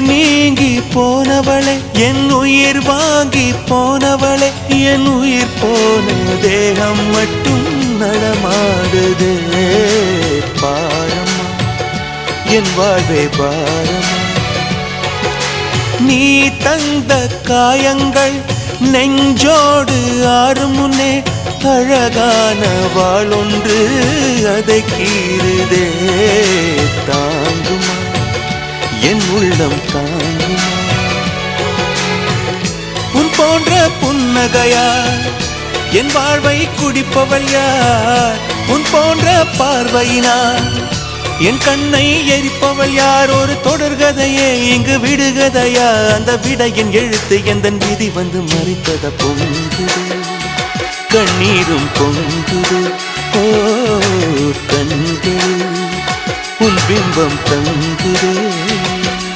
நீங்கி போனவளே என் உயிர் வாங்கி போனவளே என் உயிர் போன தேகம் மட்டும் நடமாடுதே பாரம்மா என் வாழ்வே பாரம்மா நீ தந்த காயங்கள் நெஞ்சோடு ஆறும் முன்னே அழகான வாளொன்று அதை கீறுதே தாங்குமா என் உள்ளம் தாங்குமா உன் போன்ற புன்னகையார் என் வாழ்வை குடிப்பவள் யார் உன் போன்ற பார்வையினார் என் கண்ணை எரிப்பவள் யார் ஒரு தொடர்கதையே இங்கு விடுகதையா அந்த விடையின் எழுத்து எந்தன் விதி வந்து மறித்தத பொங்குது கண்ணீரும் பொங்குது ஓ கண்கள் உன் பிம்பம் தங்குதே